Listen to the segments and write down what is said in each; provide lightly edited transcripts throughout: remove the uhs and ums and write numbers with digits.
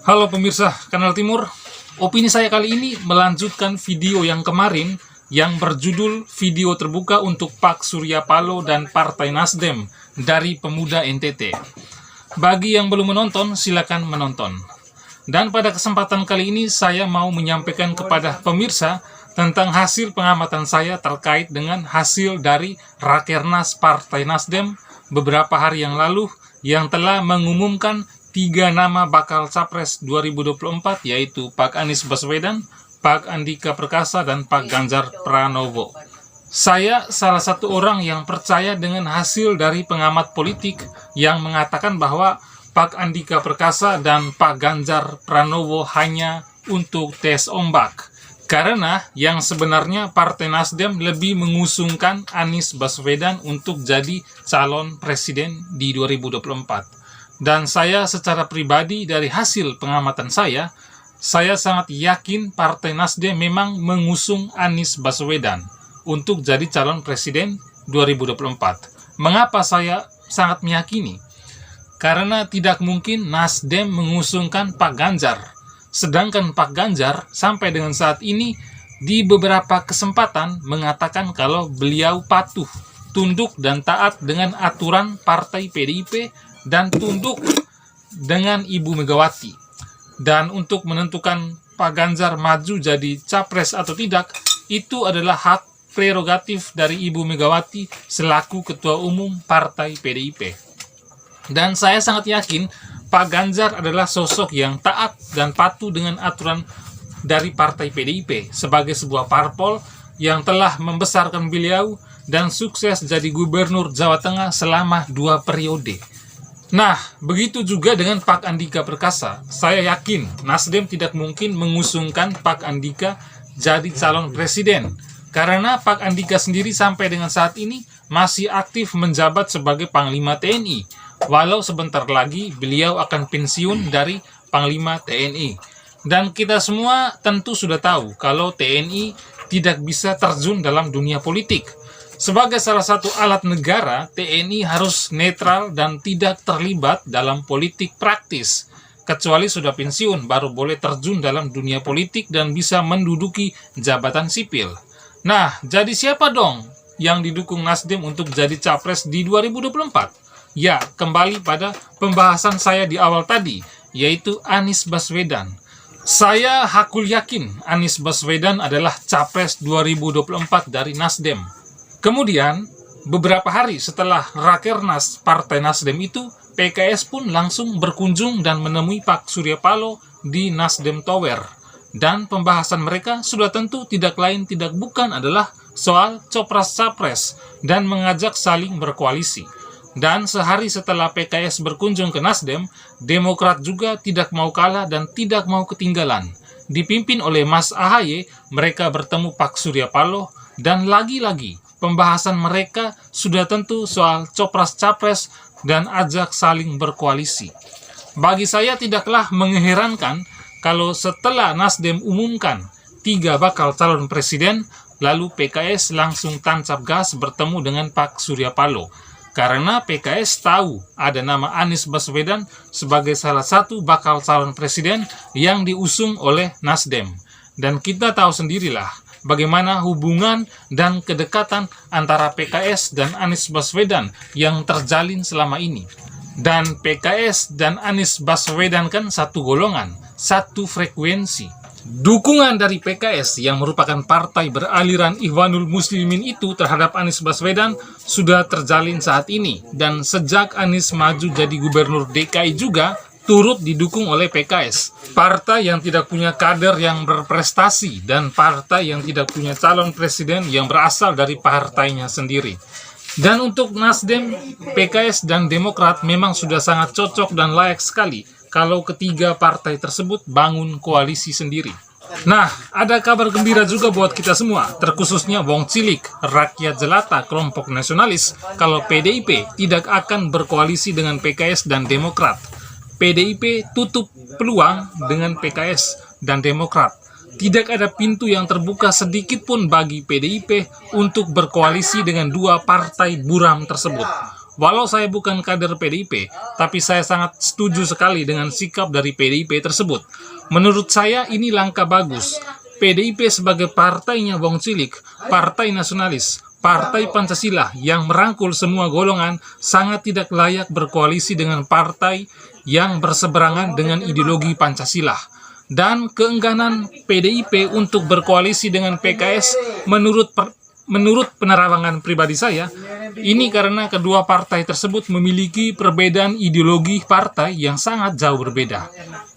Halo pemirsa Kanal Timur, opini saya kali ini melanjutkan video yang kemarin yang berjudul video terbuka untuk Pak Surya Paloh dan Partai Nasdem dari Pemuda NTT. Bagi yang belum menonton, silakan menonton. Dan pada kesempatan kali ini saya mau menyampaikan kepada pemirsa tentang hasil pengamatan saya terkait dengan hasil dari Rakernas Partai Nasdem beberapa hari yang lalu yang telah mengumumkan 3 nama bakal Capres 2024, yaitu Pak Anies Baswedan, Pak Andika Perkasa, dan Pak Ganjar Pranowo. Saya salah satu orang yang percaya dengan hasil dari pengamat politik yang mengatakan bahwa Pak Andika Perkasa dan Pak Ganjar Pranowo hanya untuk tes ombak. Karena yang sebenarnya Partai Nasdem lebih mengusungkan Anies Baswedan untuk jadi calon presiden di 2024. Dan saya secara pribadi dari hasil pengamatan saya sangat yakin Partai Nasdem memang mengusung Anies Baswedan untuk jadi calon presiden 2024. Mengapa saya sangat meyakini? Karena tidak mungkin Nasdem mengusungkan Pak Ganjar. Sedangkan Pak Ganjar sampai dengan saat ini di beberapa kesempatan mengatakan kalau beliau patuh, tunduk dan taat dengan aturan Partai PDIP dan tunduk dengan Ibu Megawati. Dan untuk menentukan Pak Ganjar maju jadi capres atau tidak, itu adalah hak prerogatif dari Ibu Megawati selaku Ketua Umum Partai PDIP. Dan saya sangat yakin Pak Ganjar adalah sosok yang taat dan patuh dengan aturan dari Partai PDIP sebagai sebuah parpol yang telah membesarkan beliau dan sukses jadi gubernur Jawa Tengah selama 2 periode. Nah, begitu juga dengan Pak Andika Perkasa. Saya yakin Nasdem tidak mungkin mengusungkan Pak Andika jadi calon presiden. Karena Pak Andika sendiri sampai dengan saat ini masih aktif menjabat sebagai Panglima TNI. Walau sebentar lagi beliau akan pensiun dari Panglima TNI. Dan kita semua tentu sudah tahu kalau TNI tidak bisa terjun dalam dunia politik. Sebagai salah satu alat negara, TNI harus netral dan tidak terlibat dalam politik praktis. Kecuali sudah pensiun, baru boleh terjun dalam dunia politik dan bisa menduduki jabatan sipil. Nah, jadi siapa dong yang didukung Nasdem untuk jadi capres di 2024? Ya, kembali pada pembahasan saya di awal tadi, yaitu Anies Baswedan. Saya hakul yakin Anies Baswedan adalah capres 2024 dari Nasdem. Kemudian, beberapa hari setelah Rakernas Partai Nasdem itu, PKS pun langsung berkunjung dan menemui Pak Surya Paloh di Nasdem Tower. Dan pembahasan mereka sudah tentu tidak lain tidak bukan adalah soal Copras-Capres dan mengajak saling berkoalisi. Dan sehari setelah PKS berkunjung ke Nasdem, Demokrat juga tidak mau kalah dan tidak mau ketinggalan. Dipimpin oleh Mas AHY, mereka bertemu Pak Surya Paloh dan lagi-lagi pembahasan mereka sudah tentu soal Copras-Capres dan ajak saling berkoalisi. Bagi saya tidaklah mengherankan kalau setelah Nasdem umumkan 3 bakal calon presiden, lalu PKS langsung tancap gas bertemu dengan Pak Surya Paloh. Karena PKS tahu ada nama Anies Baswedan sebagai salah satu bakal calon presiden yang diusung oleh Nasdem. Dan kita tahu sendirilah bagaimana hubungan dan kedekatan antara PKS dan Anies Baswedan yang terjalin selama ini. Dan PKS dan Anies Baswedan kan satu golongan, satu frekuensi. Dukungan dari PKS yang merupakan partai beraliran Ikhwanul Muslimin itu terhadap Anies Baswedan sudah terjalin saat ini. Dan sejak Anies maju jadi gubernur DKI juga turut didukung oleh PKS. Partai yang tidak punya kader yang berprestasi dan partai yang tidak punya calon presiden yang berasal dari partainya sendiri. Dan untuk Nasdem, PKS dan Demokrat memang sudah sangat cocok dan layak sekali kalau ketiga partai tersebut bangun koalisi sendiri. Nah, ada kabar gembira juga buat kita semua, terkhususnya Wong Cilik, rakyat jelata, kelompok nasionalis, kalau PDIP tidak akan berkoalisi dengan PKS dan Demokrat. PDIP tutup peluang dengan PKS dan Demokrat. Tidak ada pintu yang terbuka sedikit pun bagi PDIP untuk berkoalisi dengan 2 partai buram tersebut. Walau saya bukan kader PDIP, tapi saya sangat setuju sekali dengan sikap dari PDIP tersebut. Menurut saya ini langkah bagus. PDIP sebagai partainya Wong Cilik, partai nasionalis, partai Pancasila yang merangkul semua golongan, sangat tidak layak berkoalisi dengan partai yang berseberangan dengan ideologi Pancasila. Dan keengganan PDIP untuk berkoalisi dengan PKS menurut penerawangan pribadi saya, ini karena kedua partai tersebut memiliki perbedaan ideologi partai yang sangat jauh berbeda.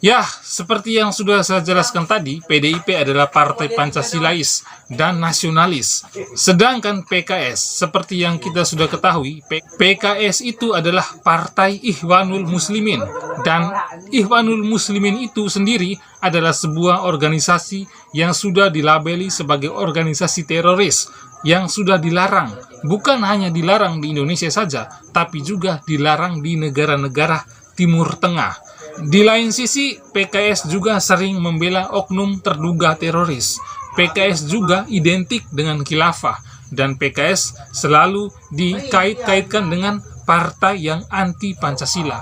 Ya, seperti yang sudah saya jelaskan tadi, PDIP adalah partai Pancasilais dan nasionalis. Sedangkan PKS, seperti yang kita sudah ketahui, PKS itu adalah partai Ikhwanul Muslimin. Dan Ikhwanul Muslimin itu sendiri adalah sebuah organisasi yang sudah dilabeli sebagai organisasi teroris, yang sudah dilarang. Bukan hanya dilarang di Indonesia saja, tapi juga dilarang di negara-negara Timur Tengah. Di lain sisi, PKS juga sering membela oknum terduga teroris. PKS juga identik dengan khilafah, dan PKS selalu dikait-kaitkan dengan partai yang anti-Pancasila.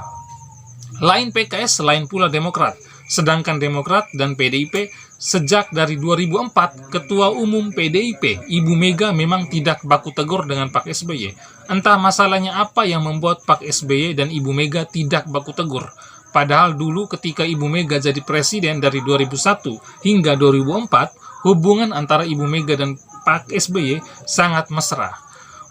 Lain PKS, lain pula Demokrat. Sedangkan Demokrat dan PDIP, sejak dari 2004, Ketua Umum PDIP, Ibu Mega memang tidak baku tegur dengan Pak SBY. Entah masalahnya apa yang membuat Pak SBY dan Ibu Mega tidak baku tegur. Padahal dulu ketika Ibu Mega jadi presiden dari 2001 hingga 2004, hubungan antara Ibu Mega dan Pak SBY sangat mesra.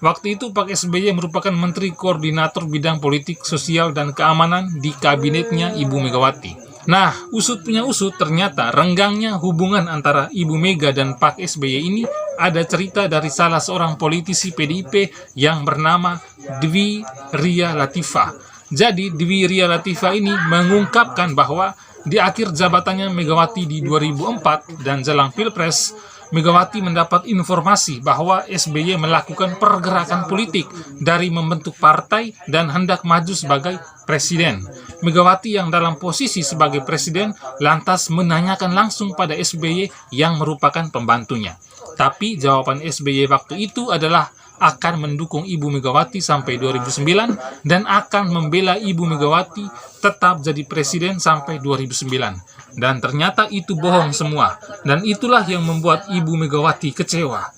Waktu itu Pak SBY merupakan Menteri Koordinator Bidang Politik Sosial dan Keamanan di kabinetnya Ibu Megawati. Nah, usut punya usut, ternyata renggangnya hubungan antara Ibu Mega dan Pak SBY ini ada cerita dari salah seorang politisi PDIP yang bernama Dwi Ria Latifah. Jadi, Dwi Ria Latifah ini mengungkapkan bahwa di akhir jabatannya Megawati di 2004 dan jelang Pilpres, Megawati mendapat informasi bahwa SBY melakukan pergerakan politik dari membentuk partai dan hendak maju sebagai presiden. Megawati yang dalam posisi sebagai presiden lantas menanyakan langsung pada SBY yang merupakan pembantunya. Tapi jawaban SBY waktu itu adalah akan mendukung Ibu Megawati sampai 2009 dan akan membela Ibu Megawati tetap jadi presiden sampai 2009. Dan ternyata itu bohong semua, dan itulah yang membuat Ibu Megawati kecewa.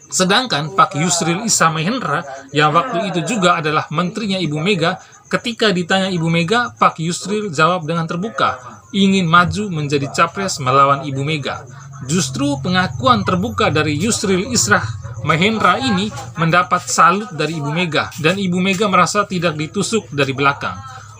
Sedangkan Pak Yusril Issa Mahendra yang waktu itu juga adalah menterinya Ibu Mega, ketika ditanya Ibu Mega, Pak Yusril jawab dengan terbuka, ingin maju menjadi capres melawan Ibu Mega. Justru pengakuan terbuka dari Yusril Issa Mahendra ini mendapat salut dari Ibu Mega, dan Ibu Mega merasa tidak ditusuk dari belakang.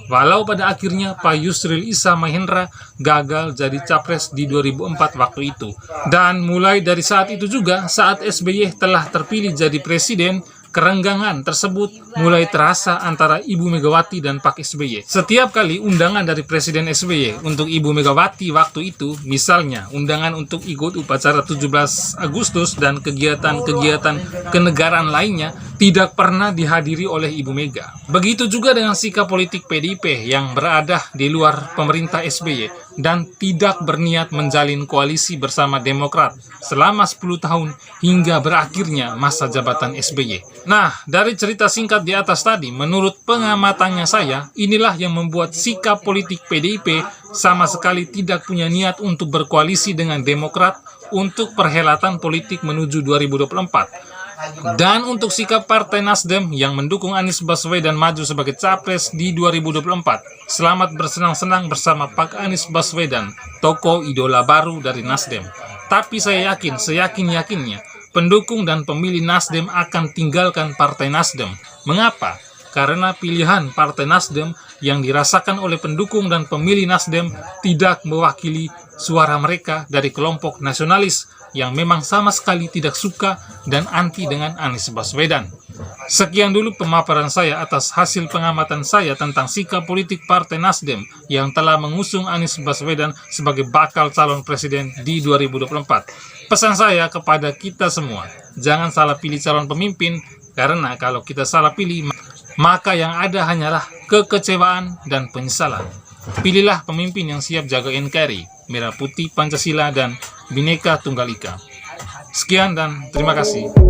Walau pada akhirnya Pak Yusril Issa Mahendra gagal jadi capres di 2004 waktu itu. Dan mulai dari saat itu juga, saat SBY telah terpilih jadi presiden, kerenggangan tersebut mulai terasa antara Ibu Megawati dan Pak SBY. Setiap kali undangan dari Presiden SBY untuk Ibu Megawati waktu itu, misalnya undangan untuk ikut upacara 17 Agustus dan kegiatan-kegiatan kenegaraan lainnya, tidak pernah dihadiri oleh Ibu Mega. Begitu juga dengan sikap politik PDIP yang berada di luar pemerintah SBY dan tidak berniat menjalin koalisi bersama Demokrat selama 10 tahun hingga berakhirnya masa jabatan SBY. Nah, dari cerita singkat di atas tadi, menurut pengamatannya saya, inilah yang membuat sikap politik PDIP sama sekali tidak punya niat untuk berkoalisi dengan Demokrat untuk perhelatan politik menuju 2024. Dan untuk sikap Partai Nasdem yang mendukung Anies Baswedan maju sebagai capres di 2024, selamat bersenang-senang bersama Pak Anies Baswedan, tokoh idola baru dari Nasdem. Tapi saya yakin, seyakin-yakinnya, pendukung dan pemilih Nasdem akan tinggalkan Partai Nasdem. Mengapa? Karena pilihan Partai Nasdem yang dirasakan oleh pendukung dan pemilih Nasdem tidak mewakili suara mereka dari kelompok nasionalis yang memang sama sekali tidak suka dan anti dengan Anies Baswedan. Sekian dulu pemaparan saya atas hasil pengamatan saya tentang sikap politik Partai Nasdem yang telah mengusung Anies Baswedan sebagai bakal calon presiden di 2024. Pesan saya kepada kita semua, jangan salah pilih calon pemimpin, karena kalau kita salah pilih, maka yang ada hanyalah kekecewaan dan penyesalan. Pilihlah pemimpin yang siap jaga NKRI, Merah Putih Pancasila, dan Bhinneka Tunggal Ika. Sekian dan terima kasih.